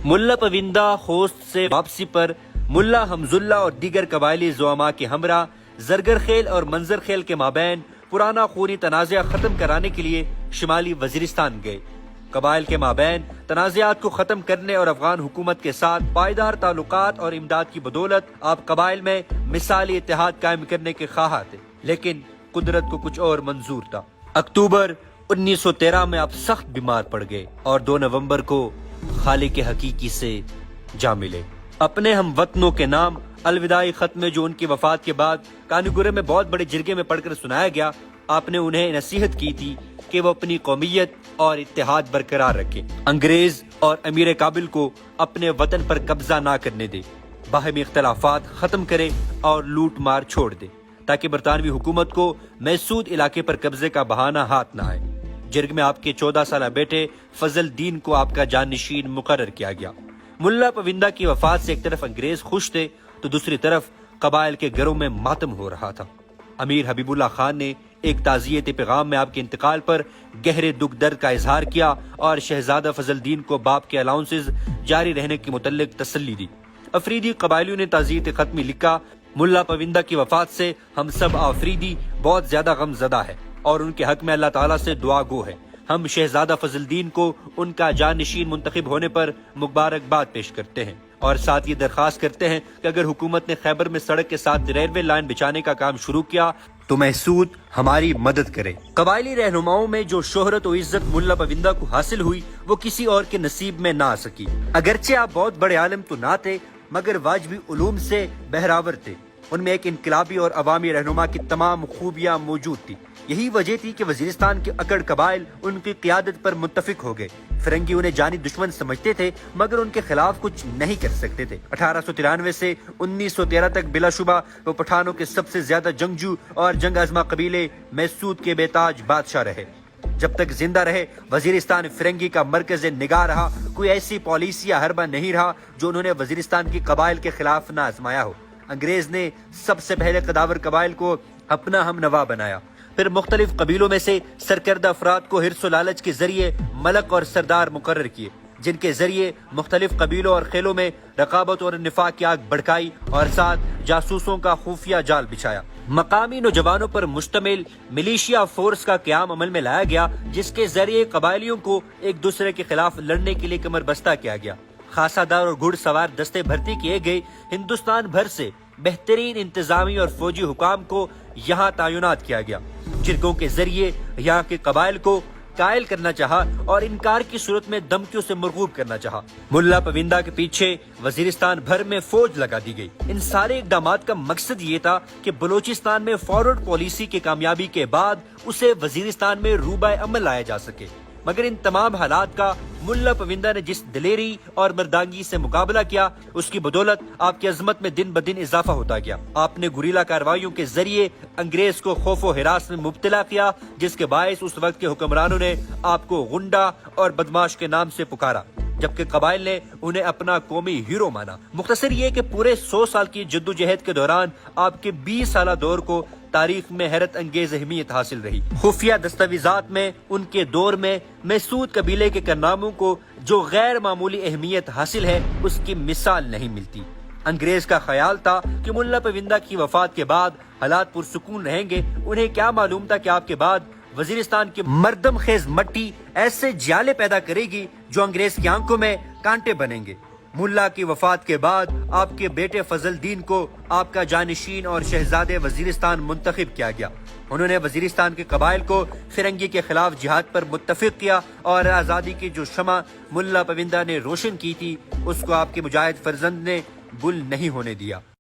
ملا پویندہ خوست سے واپسی پر ملا حمز اللہ اور دیگر قبائلی زعماء کے ہمراہ زرگر خیل اور منظر خیل کے مابین پرانا خونی تنازعہ ختم کرانے کے لیے شمالی وزیرستان گئے۔ قبائل کے مابین تنازعات کو ختم کرنے اور افغان حکومت کے ساتھ پائیدار تعلقات اور امداد کی بدولت آپ قبائل میں مثالی اتحاد قائم کرنے کے خواہاں تھے، لیکن قدرت کو کچھ اور منظور تھا۔ اکتوبر 1913 میں آپ سخت بیمار پڑ گئے اور 2 نومبر کو خالق حقیقی سے جا ملے۔ اپنے ہم وطنوں کے نام الوداعی خط میں جو ان کی وفات کے بعد کانگورے میں بہت بڑے جرگے میں پڑھ کر سنایا گیا، آپ نے انہیں نصیحت کی تھی کہ وہ اپنی قومیت اور اتحاد برقرار رکھیں، انگریز اور امیر کابل کو اپنے وطن پر قبضہ نہ کرنے دے، باہمی اختلافات ختم کرے اور لوٹ مار چھوڑ دے تاکہ برطانوی حکومت کو محسود علاقے پر قبضے کا بہانہ ہاتھ نہ آئے۔ جرگ میں آپ کے 14 سالہ بیٹے فضل الدین کو آپ کا جانشین مقرر کیا گیا۔ ملا پویندہ کی وفات سے ایک طرف انگریز خوش تھے تو دوسری طرف قبائل کے گھروں میں ماتم ہو رہا تھا۔ امیر حبیب اللہ خان نے ایک تعزیتی پیغام میں آپ کے انتقال پر گہرے دکھ درد کا اظہار کیا اور شہزادہ فضل الدین کو باپ کے الاؤنسز جاری رہنے کے متعلق تسلی دی۔ افریدی قبائلیوں نے تعزیتی خط میں لکھا، ملا پویندہ کی وفات سے ہم سب آفریدی بہت زیادہ غم زدہ ہے اور ان کے حق میں اللہ تعالیٰ سے دعا گو ہے۔ ہم شہزادہ فضل الدین کو ان کا جانشین منتخب ہونے پر مبارکباد پیش کرتے ہیں اور ساتھ یہ درخواست کرتے ہیں کہ اگر حکومت نے خیبر میں سڑک کے ساتھ ریلوے لائن بچھانے کا کام شروع کیا تو محسود ہماری مدد کرے۔ قبائلی رہنماؤں میں جو شہرت و عزت ملا پویندہ کو حاصل ہوئی وہ کسی اور کے نصیب میں نہ آ سکی۔ اگرچہ آپ بہت بڑے عالم تو نہ تھے مگر واجبی علوم سے بہراور تھے۔ ان میں ایک انقلابی اور عوامی رہنما کی تمام خوبیاں موجود تھی۔ یہی وجہ تھی کہ وزیرستان کے اکڑ قبائل ان کی قیادت پر متفق ہو گئے۔ فرنگی انہیں جانی دشمن سمجھتے تھے مگر ان کے خلاف کچھ نہیں کر سکتے تھے۔ 1893 سے 1913 تک بلا شبہ وہ پٹھانوں کے سب سے زیادہ جنگجو اور جنگ آزما قبیلے محسود کے بے تاج بادشاہ رہے۔ جب تک زندہ رہے وزیرستان فرنگی کا مرکز نگاہ رہا، کوئی ایسی پالیسی یا حربہ نہیں رہا جو انہوں نے وزیرستان کی قبائل کے خلاف نہ آزمایا ہو۔ انگریز نے سب سے پہلے قداور قبائل کو اپنا ہم نوا بنایا، پھر مختلف قبیلوں میں سے سرکردہ افراد کو حرص و لالچ کے ذریعے ملک اور سردار مقرر کیے، جن کے ذریعے مختلف قبیلوں اور خیلوں میں رقابت اور نفاق کی آگ بھڑکائی اور ساتھ جاسوسوں کا خفیہ جال بچھایا۔ مقامی نوجوانوں پر مشتمل ملیشیا فورس کا قیام عمل میں لایا گیا، جس کے ذریعے قبائلیوں کو ایک دوسرے کے خلاف لڑنے کے لیے کمر بستہ کیا گیا۔ خاصہ دار اور گھڑ سوار دستے بھرتی کیے گئے۔ ہندوستان بھر سے بہترین انتظامی اور فوجی حکام کو یہاں تعینات کیا گیا۔ جرگوں کے ذریعے یہاں کے قبائل کو قائل کرنا چاہا اور انکار کی صورت میں دھمکیوں سے مرغوب کرنا چاہا۔ ملا پویندہ کے پیچھے وزیرستان بھر میں فوج لگا دی گئی۔ ان سارے اقدامات کا مقصد یہ تھا کہ بلوچستان میں فارورڈ پالیسی کی کامیابی کے بعد اسے وزیرستان میں روبہ عمل لایا جا سکے، مگر ان تمام حالات کا ملا پویندہ نے جس دلیری اور مردانگی سے مقابلہ کیا اس کی بدولت آپ کی عظمت میں دن بدن اضافہ ہوتا گیا۔ آپ نے گوریلا کارروائیوں کے ذریعے انگریز کو خوف و ہراس میں مبتلا کیا، جس کے باعث اس وقت کے حکمرانوں نے آپ کو غنڈہ اور بدماش کے نام سے پکارا، جبکہ قبائل نے انہیں اپنا قومی ہیرو مانا۔ مختصر یہ کہ پورے 100 سال کی جدوجہد کے دوران آپ کے 20 سالہ دور کو تاریخ میں حیرت انگیز اہمیت حاصل رہی۔ خفیہ دستاویزات میں ان کے دور میں محسود قبیلے کے کارناموں کو جو غیر معمولی اہمیت حاصل ہے اس کی مثال نہیں ملتی۔ انگریز کا خیال تھا کہ ملا پویندہ کی وفات کے بعد حالات پرسکون رہیں گے۔ انہیں کیا معلوم تھا کہ آپ کے بعد وزیرستان کی مردم خیز مٹی ایسے جالے پیدا کرے گی جو انگریز کی آنکھوں میں کانٹے بنیں گے۔ ملا کی وفات کے بعد آپ کے بیٹے فضل الدین کو آپ کا جانشین اور شہزادے وزیرستان منتخب کیا گیا۔ انہوں نے وزیرستان کے قبائل کو فرنگی کے خلاف جہاد پر متفق کیا اور آزادی کی جو شمع ملا پویندہ نے روشن کی تھی اس کو آپ کے مجاہد فرزند نے گل نہیں ہونے دیا۔